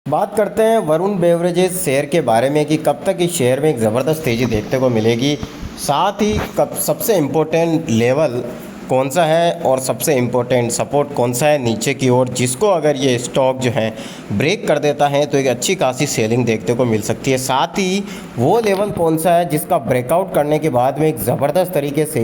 बात करते हैं वरुण बेवरेजेस शेयर के बारे में कि कब तक इस शेयर में एक ज़बरदस्त तेज़ी देखने को मिलेगी। साथ ही कब सबसे इम्पोर्टेंट लेवल कौन सा है और सबसे इम्पोर्टेंट सपोर्ट कौन सा है नीचे की ओर, जिसको अगर ये स्टॉक जो है ब्रेक कर देता है तो एक अच्छी खासी सेलिंग देखने को मिल सकती है। साथ ही वो लेवल कौन सा है जिसका ब्रेकआउट करने के बाद में एक ज़बरदस्त तरीके से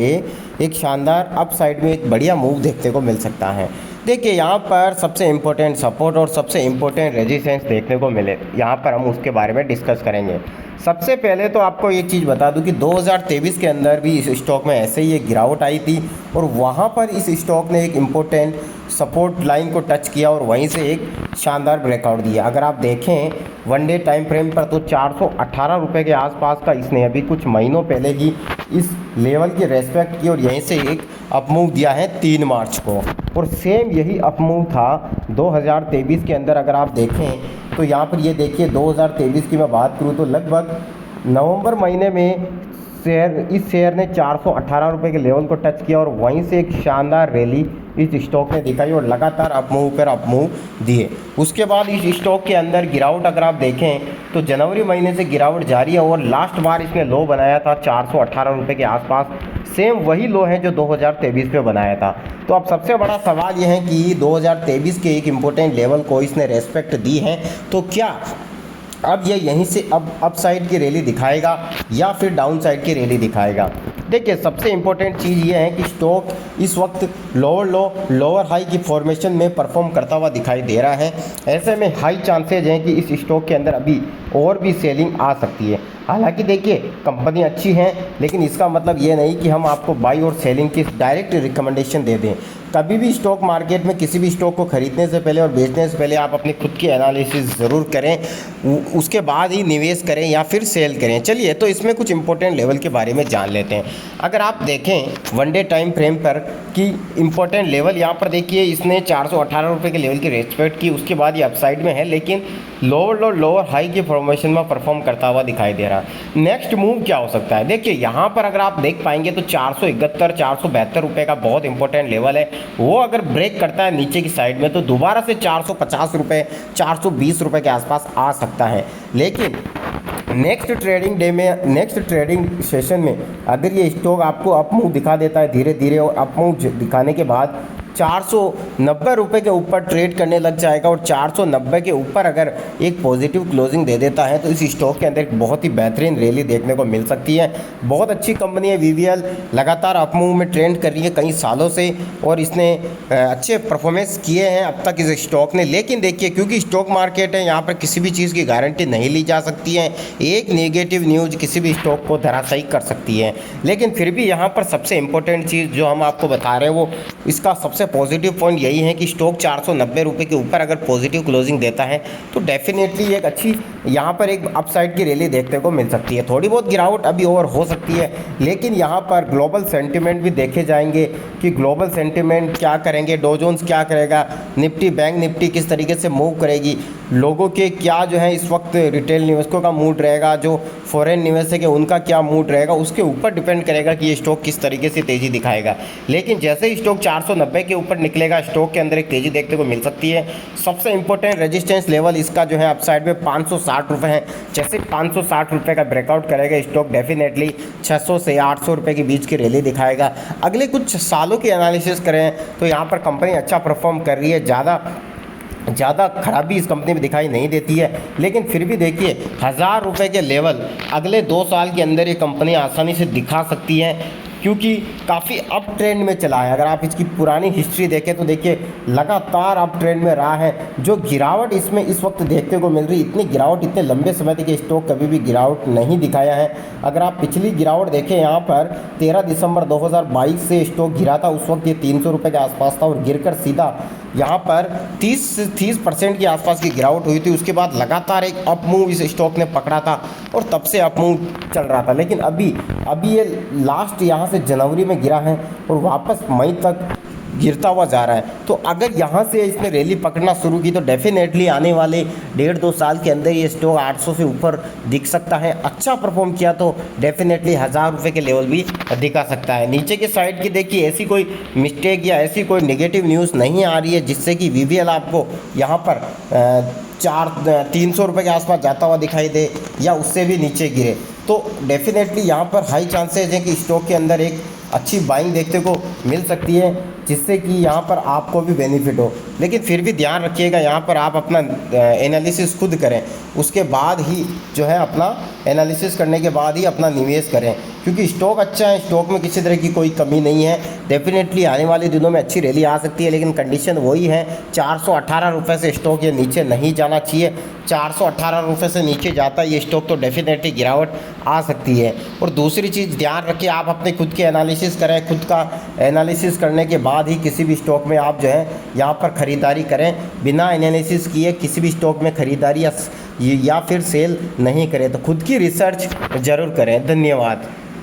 एक शानदार अपसाइड में एक बढ़िया मूव देखने को मिल सकता है। देखिए यहाँ पर सबसे इम्पोर्टेंट सपोर्ट और सबसे इम्पोर्टेंट रेजिस्टेंस देखने को मिले, यहाँ पर हम उसके बारे में डिस्कस करेंगे। सबसे पहले तो आपको एक चीज़ बता दूं कि 2023 के अंदर भी इस स्टॉक में ऐसे ही एक गिरावट आई थी और वहाँ पर इस स्टॉक ने एक इम्पोर्टेंट सपोर्ट लाइन को टच किया और वहीं से एक शानदार ब्रेकआउट दिया। अगर आप देखें वन डे टाइम फ्रेम पर तो 418 रुपये के आसपास का इसने अभी कुछ महीनों पहले ही इस लेवल की रेस्पेक्ट की और यहीं से एक अपमूव दिया है 3 मार्च को, और सेम यही अपमूव था 2023 के अंदर। अगर आप देखें तो यहाँ पर ये देखिए 2023 की मैं बात करूँ तो लगभग नवंबर महीने में इस शेयर ने 418 रुपये के लेवल को टच किया और वहीं से एक शानदार रैली इस स्टॉक ने दिखाई और लगातार अपमूव पर अपमूव दिए। उसके बाद इस स्टॉक के अंदर गिरावट अगर आप देखें तो जनवरी महीने से गिरावट जारी है और लास्ट बार इसने लो बनाया था 418 रुपये के आसपास। सेम वही लो है जो 2023 पे बनाया था। तो अब सबसे बड़ा सवाल यह है कि 2023 के एक इम्पोर्टेंट लेवल को इसने रेस्पेक्ट दी है, तो क्या अब ये यहीं से अब अपसाइड की रैली दिखाएगा या फिर डाउन साइड की रैली दिखाएगा। देखिए सबसे इम्पोर्टेंट चीज़ ये है कि स्टॉक इस वक्त लोअर लो लोअर हाई की फॉर्मेशन में परफॉर्म करता हुआ दिखाई दे रहा है। ऐसे में हाई चांसेज हैं कि इस स्टॉक के अंदर अभी और भी सेलिंग आ सकती है। हालांकि देखिए कंपनी अच्छी है, लेकिन इसका मतलब ये नहीं कि हम आपको बाई और सेलिंग की डायरेक्ट रिकमेंडेशन दे दें। कभी भी स्टॉक मार्केट में किसी भी स्टॉक को खरीदने से पहले और बेचने से पहले आप अपनी खुद की एनालिसिस ज़रूर करें, उसके बाद ही निवेश करें या फिर सेल करें। चलिए तो इसमें कुछ इंपॉर्टेंट लेवल के बारे में जान लेते हैं। अगर आप देखें वन डे टाइम फ्रेम पर कि इंपॉर्टेंट लेवल यहाँ पर देखिए इसने 418 रुपये के लेवल की रेस्पेक्ट की, उसके बाद ये अपसाइड में है लेकिन लोअर हाई की फॉर्मेशन में परफॉर्म करता हुआ दिखाई दे रहा है। नेक्स्ट मूव क्या हो सकता है? देखिए यहाँ पर अगर आप देख पाएंगे तो 471 472 रुपये का बहुत इंपॉर्टेंट लेवल है। वो अगर ब्रेक करता है नीचे की साइड में तो दोबारा से 450 रुपये 420 रुपये के आसपास आ सकता है। लेकिन नेक्स्ट ट्रेडिंग सेशन में अगर ये स्टॉक आपको अपमूव दिखा देता है धीरे धीरे और अपमूव दिखाने के बाद 490 रुपये के ऊपर ट्रेड करने लग जाएगा और 490 के ऊपर अगर एक पॉजिटिव क्लोजिंग दे देता है तो इस स्टॉक के अंदर एक बहुत ही बेहतरीन रैली देखने को मिल सकती है। बहुत अच्छी कंपनी है वीवीएल, लगातार अपमूव में ट्रेंड कर रही है कई सालों से और इसने अच्छे परफॉर्मेंस किए हैं अब तक इस स्टॉक ने। लेकिन देखिए क्योंकि स्टॉक मार्केट है, यहाँ पर किसी भी चीज़ की गारंटी नहीं ली जा सकती है। एक नेगेटिव न्यूज़ किसी भी स्टॉक को धराशायी कर सकती है। लेकिन फिर भी यहाँ पर सबसे इंपॉर्टेंट चीज़ जो हम आपको बता रहे हैं वो इसका सबसे पॉजिटिव पॉइंट यही है कि स्टॉक 490 रुपये के ऊपर अगर पॉजिटिव क्लोजिंग देता है तो डेफिनेटली एक अच्छी यहाँ पर एक अपसाइड की रैली देखने को मिल सकती है। थोड़ी बहुत गिरावट अभी और हो सकती है, लेकिन यहाँ पर ग्लोबल सेंटिमेंट भी देखे जाएंगे कि ग्लोबल सेंटिमेंट क्या करेंगे, डॉ जोन्स क्या करेगा, निफ्टी बैंक निफ्टी किस तरीके से मूव करेगी, लोगों के क्या जो है इस वक्त रिटेल निवेशकों का मूड रहेगा, जो फॉरेन निवेशक है उनका क्या मूड रहेगा, उसके ऊपर डिपेंड करेगा कि ये स्टॉक किस तरीके से तेज़ी दिखाएगा। लेकिन जैसे ही स्टॉक 490 के ऊपर निकलेगा स्टॉक के अंदर एक तेज़ी देखने को मिल सकती है। सबसे इंपॉर्टेंट रेजिस्टेंस लेवल इसका जो है अपसाइड में 560 रुपये है। जैसे 560 रुपये का ब्रेकआउट करेगा स्टॉक डेफिनेटली 600 से 800 रुपये के बीच की रैली दिखाएगा। अगले कुछ सालों की एनालिसिस करें तो यहाँ पर कंपनी अच्छा परफॉर्म कर रही है, ज़्यादा खराबी इस कंपनी में दिखाई नहीं देती है। लेकिन फिर भी देखिए 1000 रुपये के लेवल अगले 2 साल के अंदर ये कंपनी आसानी से दिखा सकती है क्योंकि काफ़ी अप ट्रेंड में चला है। अगर आप इसकी पुरानी हिस्ट्री देखें तो देखिए लगातार अप ट्रेंड में रहा है। जो गिरावट इसमें इस वक्त देखने को मिल रही, इतनी गिरावट इतने लंबे समय तक स्टॉक कभी भी गिरावट नहीं दिखाया है। अगर आप पिछली गिरावट देखें यहाँ पर 13 दिसंबर 2022 से स्टॉक गिरा था, उस वक्त ये 300 रुपये के आसपास था और गिरकर सीधा यहाँ पर 30% के आसपास की गिरावट हुई थी। उसके बाद लगातार एक अप मूव इस स्टॉक ने पकड़ा था और तब से अप मूव चल रहा था। लेकिन अभी ये लास्ट यहाँ से जनवरी में गिरा है और वापस मई तक गिरता हुआ जा रहा है। तो अगर यहाँ से इसने रैली पकड़ना शुरू की तो डेफिनेटली आने वाले 1.5-2 साल के अंदर ये स्टॉक 800 से ऊपर दिख सकता है। अच्छा परफॉर्म किया तो डेफिनेटली 1000 रुपये के लेवल भी दिखा सकता है। नीचे की साइड की देखिए ऐसी कोई मिस्टेक या ऐसी कोई नेगेटिव न्यूज़ नहीं आ रही है जिससे कि वीवीएल आपको यहाँ पर 300 रुपये के आसपास जाता हुआ दिखाई दे या उससे भी नीचे गिरे। तो डेफिनेटली यहाँ पर हाई चांसेस है कि स्टॉक के अंदर एक अच्छी बाइंग देखने को मिल सकती है जिससे कि यहाँ पर आपको भी बेनिफिट हो। लेकिन फिर भी ध्यान रखिएगा यहाँ पर आप अपना एनालिसिस खुद करें, उसके बाद ही जो है अपना एनालिसिस करने के बाद ही अपना निवेश करें, क्योंकि स्टॉक अच्छा है, स्टॉक में किसी तरह की कोई कमी नहीं है। डेफिनेटली आने वाले दिनों में अच्छी रैली आ सकती है, लेकिन कंडीशन वही है 418 रुपये से स्टॉक ये नीचे नहीं जाना चाहिए। 418 रुपये से नीचे जाता है ये स्टॉक तो डेफिनेटली गिरावट आ सकती है। और दूसरी चीज़ ध्यान रखिए, आप अपने खुद के एनालिसिस करें, खुद का एनालिसिस करने के बाद ही किसी भी स्टॉक में आप जो है यहाँ पर ख़रीदारी करें। बिना एनालिसिस किए किसी भी स्टॉक में ख़रीदारी या फिर सेल नहीं करें। तो खुद की रिसर्च ज़रूर करें। धन्यवाद।